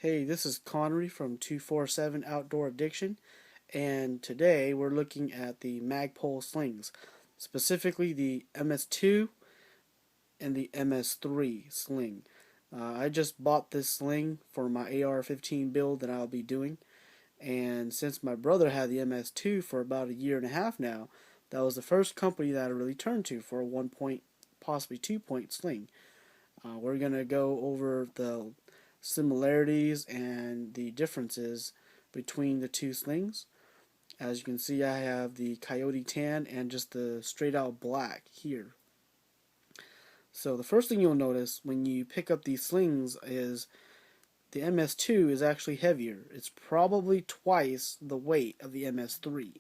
Hey, this is Connery from 247 Outdoor Addiction, and today we're looking at the Magpul slings, specifically the MS2 and the MS3 sling. I just bought this sling for my AR-15 build that I'll be doing, and since my brother had the MS2 for about a year and a half now, that was the first company that I really turned to for a 1-point, possibly 2-point sling. We're going to go over the similarities and the differences between the two slings. As you can see, I have the coyote tan and just the straight out black here. So the first thing you'll notice when you pick up these slings is the MS2 is actually heavier. It's probably twice the weight of the MS3.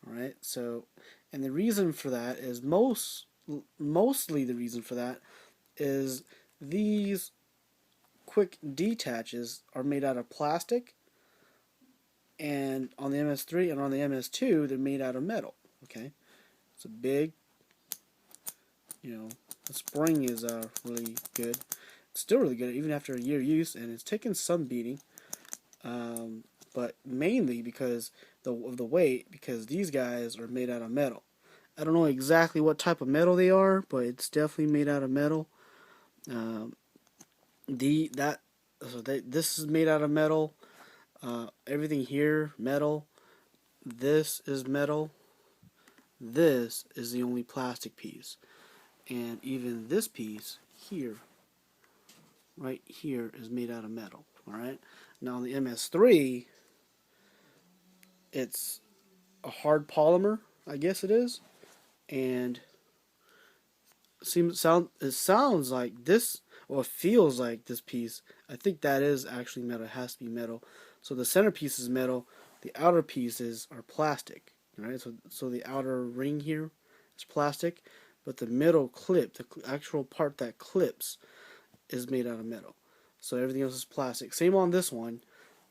Alright, so, and the reason for that is mostly the reason for that is these quick detaches are made out of plastic, and on the MS3 and on the MS2 they're made out of metal. Okay, it's a big, the spring is really good. It's still really good even after a year use, and it's taken some beating, but mainly because of the weight, because these guys are made out of metal. I don't know exactly what type of metal they are, but it's definitely made out of metal. This is made out of metal. Everything here metal. This is metal. This is the only plastic piece, and even this piece here, right here, is made out of metal. All right. Now on the MS3, it's a hard polymer, I guess it is, and it sounds like this, or it feels like this piece. I think that is actually metal. It has to be metal. So the centerpiece is metal. The outer pieces are plastic. Right. So the outer ring here is plastic, but the middle clip, the actual part that clips, is made out of metal. So everything else is plastic. Same on this one,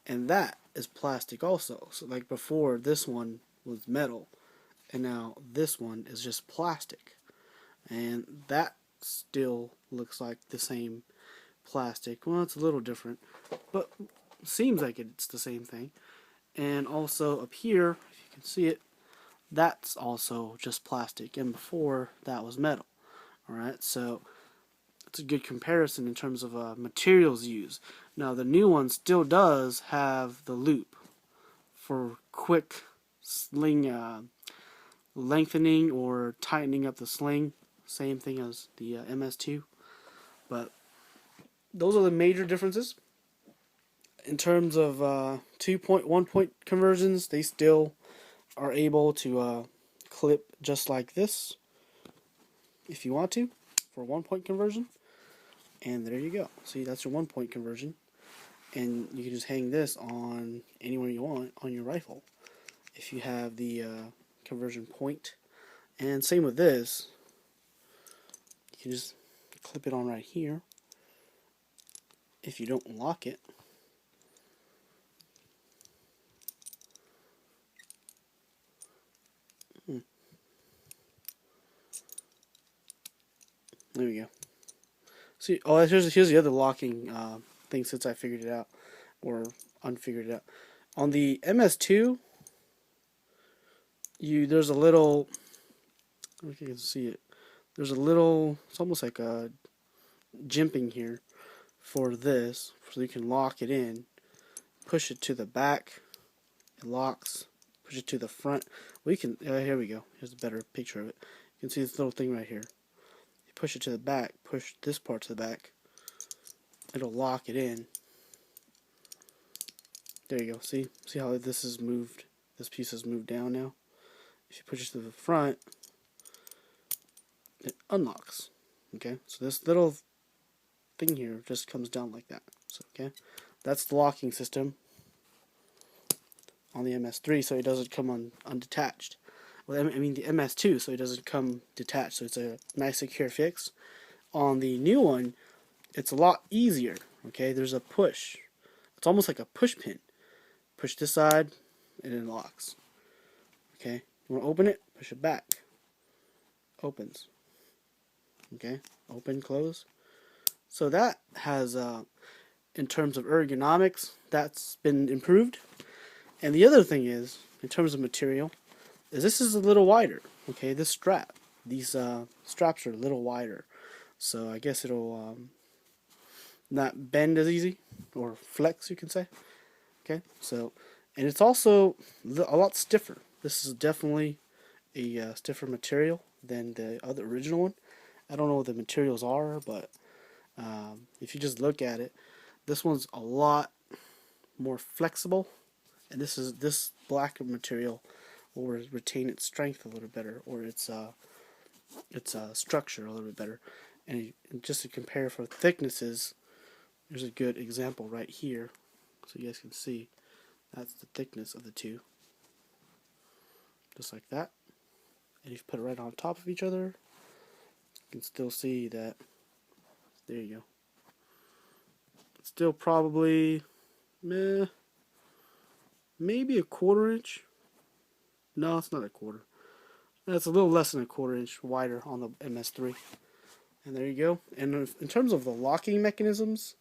and that is plastic also. So like before, this one was metal, and now this one is just plastic. And that still looks like the same plastic. Well, it's a little different, but seems like it's the same thing. And also up here, if you can see it, that's also just plastic, and before that was metal. Alright, so it's a good comparison in terms of materials used. Now the new one still does have the loop for quick sling lengthening or tightening up the sling. Same thing as the MS2, but those are the major differences. In terms of 2-point, 1-point conversions, they still are able to clip just like this if you want to for 1-point conversion. And there you go. See, that's your 1-point conversion, and you can just hang this on anywhere you want on your rifle if you have the conversion point. And same with this. You can just clip it on right here if you don't lock it. There we go. See, oh, here's the other locking thing, since I figured it out, or unfigured it out. On the MS2, there's a little, I don't know if you can see it. There's a little, it's almost like a jimping here for this, so you can lock it in. Push it to the back, it locks. Push it to the front. Well, you can, here we go. Here's a better picture of it. You can see this little thing right here. You push it to the back, push this part to the back, it'll lock it in. There you go. See how this is moved? This piece is moved down now. If you push it to the front, it unlocks. Okay, so this little thing here just comes down like that. So okay, that's the locking system on the MS3, so it doesn't come undetached. Well, I mean the MS2, so it doesn't come detached. So it's a nice secure fix. On the new one, it's a lot easier. Okay, there's a push. It's almost like a push pin. Push this side, and it locks. Okay, you want to open it? Push it back. Opens. Okay, open, close. So that has in terms of ergonomics, that's been improved. And the other thing is, in terms of material, is this is a little wider. Okay, this strap, these straps are a little wider, so I guess it'll not bend as easy, or flex, you can say. Okay, so, and it's also a lot stiffer. This is definitely a stiffer material than the other original one. I don't know what the materials are, but if you just look at it, this one's a lot more flexible, and this black material will retain its strength a little better, or its structure a little bit better. And just to compare for thicknesses, there's a good example right here, so you guys can see that's the thickness of the two, just like that. And if you put it right on top of each other, you can still see that. There you go. It's still probably maybe a 1/4 inch. No, it's not a quarter. It's a little less than a 1/4 inch wider on the MS3. And there you go. And in terms of the locking mechanisms,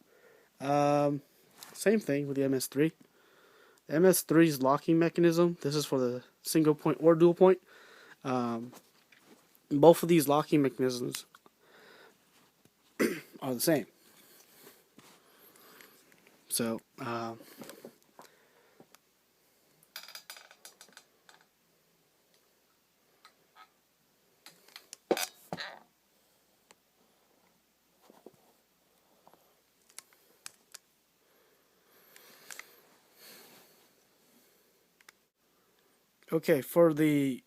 same thing with the MS3. The MS3's locking mechanism, this is for the single point or dual point. Both of these locking mechanisms are the same. So, okay, for the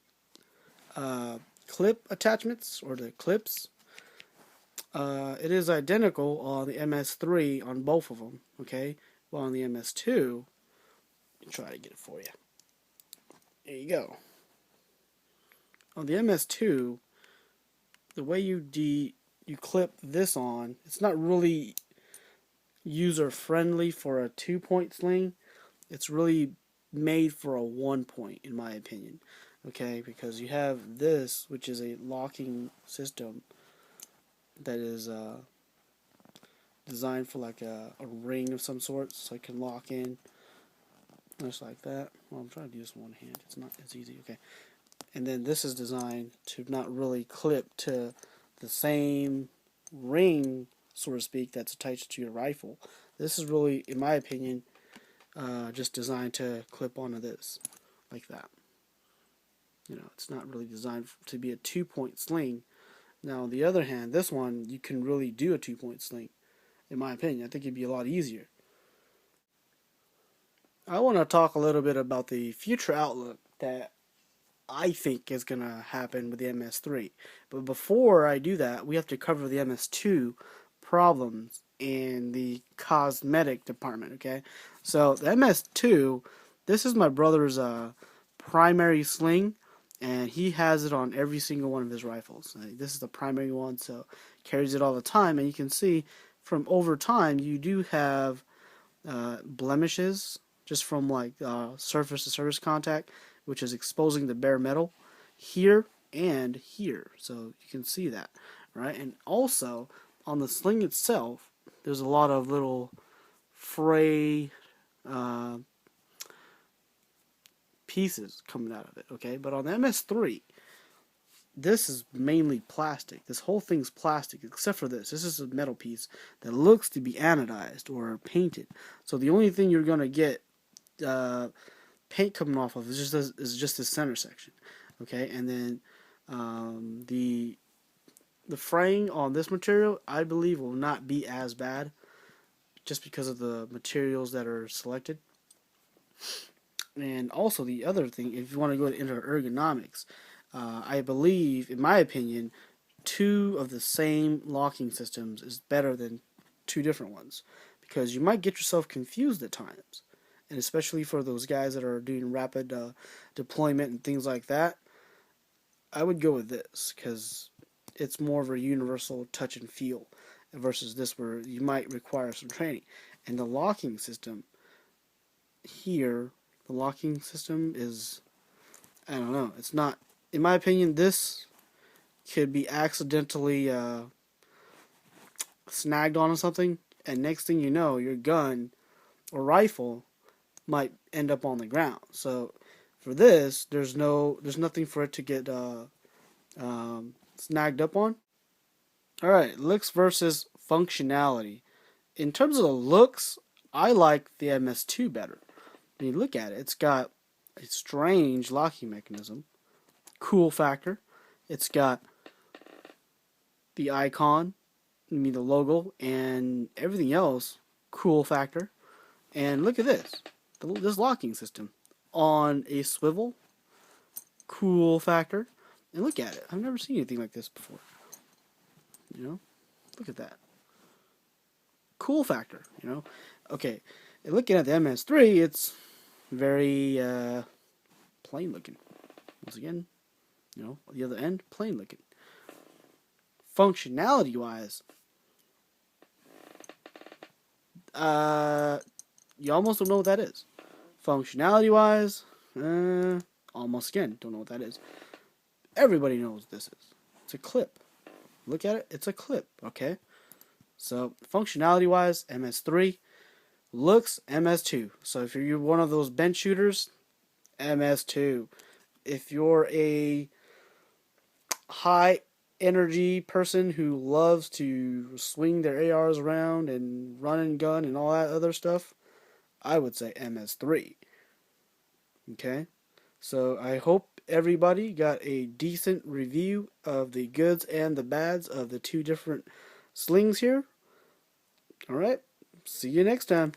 clip attachments, or the clips, it is identical on the MS3 on both of them, okay? Well, on the MS2, try to get it for you. There you go. On the MS2, the way you clip this on, it's not really user friendly for a 2-point sling. It's really made for a 1-point, in my opinion. Okay, because you have this, which is a locking system that is designed for like a ring of some sort, so it can lock in just like that. Well, I'm trying to do this one hand. It's not as easy. Okay, and then this is designed to not really clip to the same ring, so to speak, that's attached to your rifle. This is really, in my opinion, just designed to clip onto this like that. You know, it's not really designed to be a 2-point sling. Now, on the other hand, this one, you can really do a 2-point sling. In my opinion, I think it'd be a lot easier. I want to talk a little bit about the future outlook that I think is going to happen with the MS3. But before I do that, we have to cover the MS2 problems in the cosmetic department, okay? So, the MS2, this is my brother's primary sling, and he has it on every single one of his rifles. This is the primary one, so carries it all the time, and you can see from over time you do have blemishes just from like surface to surface contact, which is exposing the bare metal here and here, so you can see that, right? And also on the sling itself, there's a lot of little fray pieces coming out of it, okay? But on the MS3, this is mainly plastic. This whole thing's plastic, except for this. This is a metal piece that looks to be anodized or painted. So the only thing you're going to get paint coming off of is just the center section, okay? And then the fraying on this material, I believe, will not be as bad, just because of the materials that are selected. And also the other thing, if you want to go into ergonomics, I believe, in my opinion, 2 of the same locking systems is better than 2 different ones, because you might get yourself confused at times, and especially for those guys that are doing rapid deployment and things like that. I would go with this because it's more of a universal touch and feel versus this, where you might require some training. And the locking system here, the locking system is, I don't know, it's not, in my opinion, this could be accidentally snagged onto something, and next thing you know, your gun or rifle might end up on the ground. So for this, there's nothing for it to get snagged up on. All right, looks versus functionality. In terms of the looks, I like the MS2 better. When you look at it, it's got a strange locking mechanism, cool factor. It's got the icon, the logo, and everything else, cool factor. And look at this, this locking system on a swivel, cool factor. And look at it. I've never seen anything like this before. You know, look at that. Cool factor, you know. Okay, and looking at the MS3, it's very plain looking. Once again, you know, the other end, plain looking. Functionality wise, you almost don't know what that is. Functionality wise, almost again, don't know what that is. Everybody knows what this is. It's a clip. Look at it, it's a clip, okay? So, functionality wise, MS3. Looks, MS2. So if you're one of those bench shooters, MS2. If you're a high energy person who loves to swing their ARs around and run and gun and all that other stuff, I would say MS3. Okay? So I hope everybody got a decent review of the goods and the bads of the two different slings here. Alright, see you next time.